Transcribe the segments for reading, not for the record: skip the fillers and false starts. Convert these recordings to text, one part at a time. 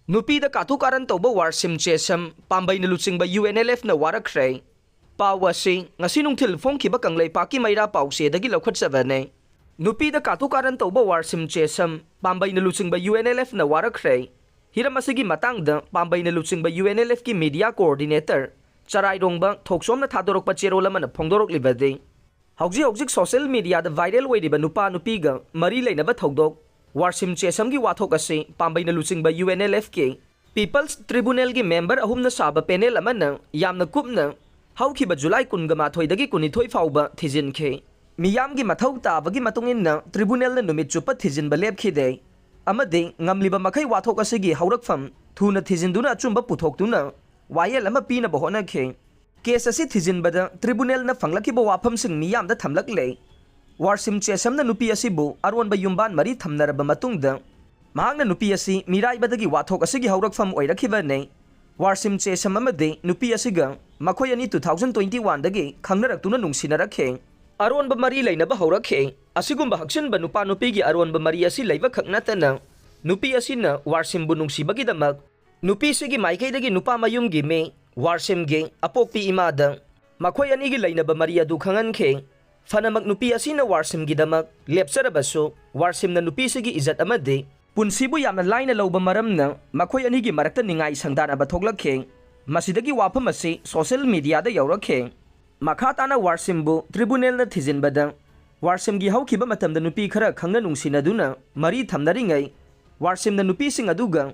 Nupida Katu-Karan Touba Warshim Chesam Pambeina Luchingba UNLF na Warakhre Pawasi ngasi nungthil phongkhiba kanglei paki maira pause dagi lokhatsabane Nupida Katu-Karan Touba Warshim Chesam Pambeina Luchingba UNLF na Warakhre Hiramasigi matangda Pambeina Luchingba UNLF ki media coordinator Charai rongba thoksomna thadorokpa cherolamana phongdorok libade Hauji social media da viral wayriba nupa nupiga mari leinaba thodok Warshim Chesam ki wathok ase Pambeina Luchingba UNLF ke People's Tribunal ki member ahumna saba panel amana yamna kupna haukiba July 19 dagi 22 fauba thijinke miyam gi mathau tabagi matungin tribunal na numit chupa thijinba lepkhide amade ngamliba makhai wathok ase gi haurakfam thuna thijinduna achumba puthokduna wayel ama pina bahona ke case ase thijinbada tribunal na phanglakiba wafam sing miyam da thamlak le Warshim Chesam na nupi asibu aronba yumban mari thamnaraba matungda mahangna nupi asi miraibadagi wathok asigi haurakfam oirakhiba ne Warshim Chesam amade nupi asiga makhoi ani 2021 dagi khangnaraktuna nungsinarakke aronba mari leinaba haurakhe asigumba haksinba nupa nupi gi aronba mari asi leiba khaknatana nupi asina Warshim bu nungsibagi damak nupi sigi maikai dagi nupa mayum gi me Warshim ge apokpi imada makhoi ani gi leinaba mari adu khangankhe Fanamak nupi asina Warshim gidamak lepsarabaso Warshim na nupi sigi izat amade punsibu yamna laina lawba maramna makhoi ani gi marakta ningai sangdana ba thoglakhe masidagi wafam ase social media da yaurakhe makhatana Warshim bu tribunal na thijinbada Warshim gi haukiba matamda nupi khara khangna nungsinaduna mari thamnaringai Warshim na nupi sing aduga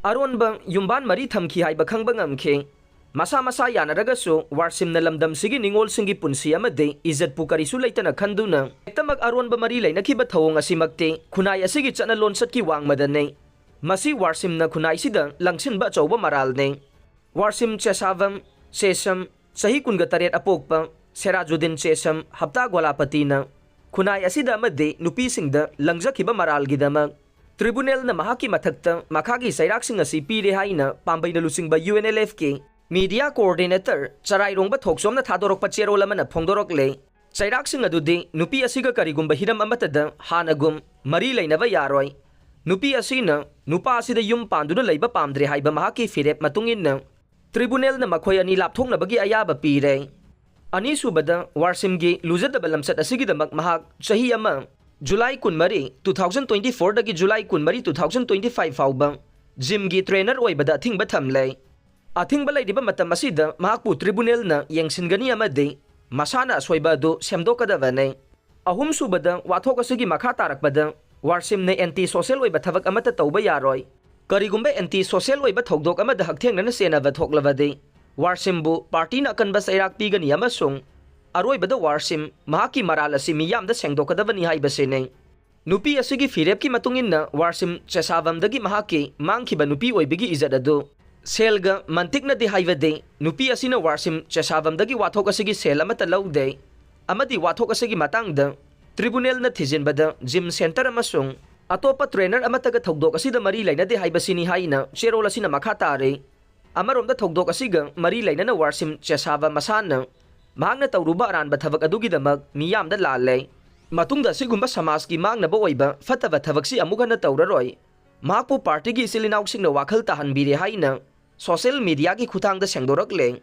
aronba yumban mari thamki haiba khangba ngamkhe Masa yanaragaso Warshim na lamdam sigi ningol singi punsi amade izat pukarisu laitana khanduna ektamak aronba mari lainakiba thawong asimakte khunai asigi chana lonsat ki wangmadane masi Warshim na khunai sida langsinba chawba maral ne Warshim Chesam Chesam sahi kunga taret apokpa Serajuddin Chesam hapta gwalapati na khunai asida amade nupi singda langjakiba maral gidamak tribunal na mahaki mathakta makhagi sairak sing asi pire haina Pambeina Luchingba UNLF ke Media coordinator Charai rongba thoksomna thadorokpa cherolamana phongdorok le chairak sing adudi nupi asiga karigumba hiram amatada hanagum mari leinaba yaroi nupi asina nupa asida yum panduna leiba pamdre haiba mahaki firep matungin tribunal na makhoi ani lapthongnabagi ayaba pire ani subada Warshim gi lujadaba lamsat asigi damak mahak chahi ama July 13 2024 dagi July 13 2025 fauba gym gi trainer oibada thingba thamle Athingba laidiba matam asida mahakpu tribunal na yengsingani amade masana aswaiba do semdokadabane ahum subada wathok asigi makha tarakbada Warshim na anti social oiba thabak amata tauba yaroi karigumba anti social oiba thokdok amada hakthengna senaba thoklawade Warshim bu party na kanba sairak pigani amasung aroibada Warshim mahaki maral asi miyamda sengdokadabani haibasene nupi asigi firep ki matungin na Warshim Chesam dagi mahaki mangkhiba nupi oibigi izadado Selga mantikna di haivade nupi asina Warshim Chesam dagi wathok asigi sel amata lawde amadi wathok asigi matangda tribunal na thijinbada gym center amasung atopa trainer amataga thokdok asida mari laina de haibasini haina cherol asina makhatare amaromda thokdok asiga mari laina na Warshim Chesam masana mahangna tawruba aranba thabak adugi damak miyamda lalle matungda sigumba samaj ki mangnaba oiba fataba thabaksi amugana tawraroi mahakpu party gi silinau singna wakhal tahanbire haina social media ki khutang da sengdorak le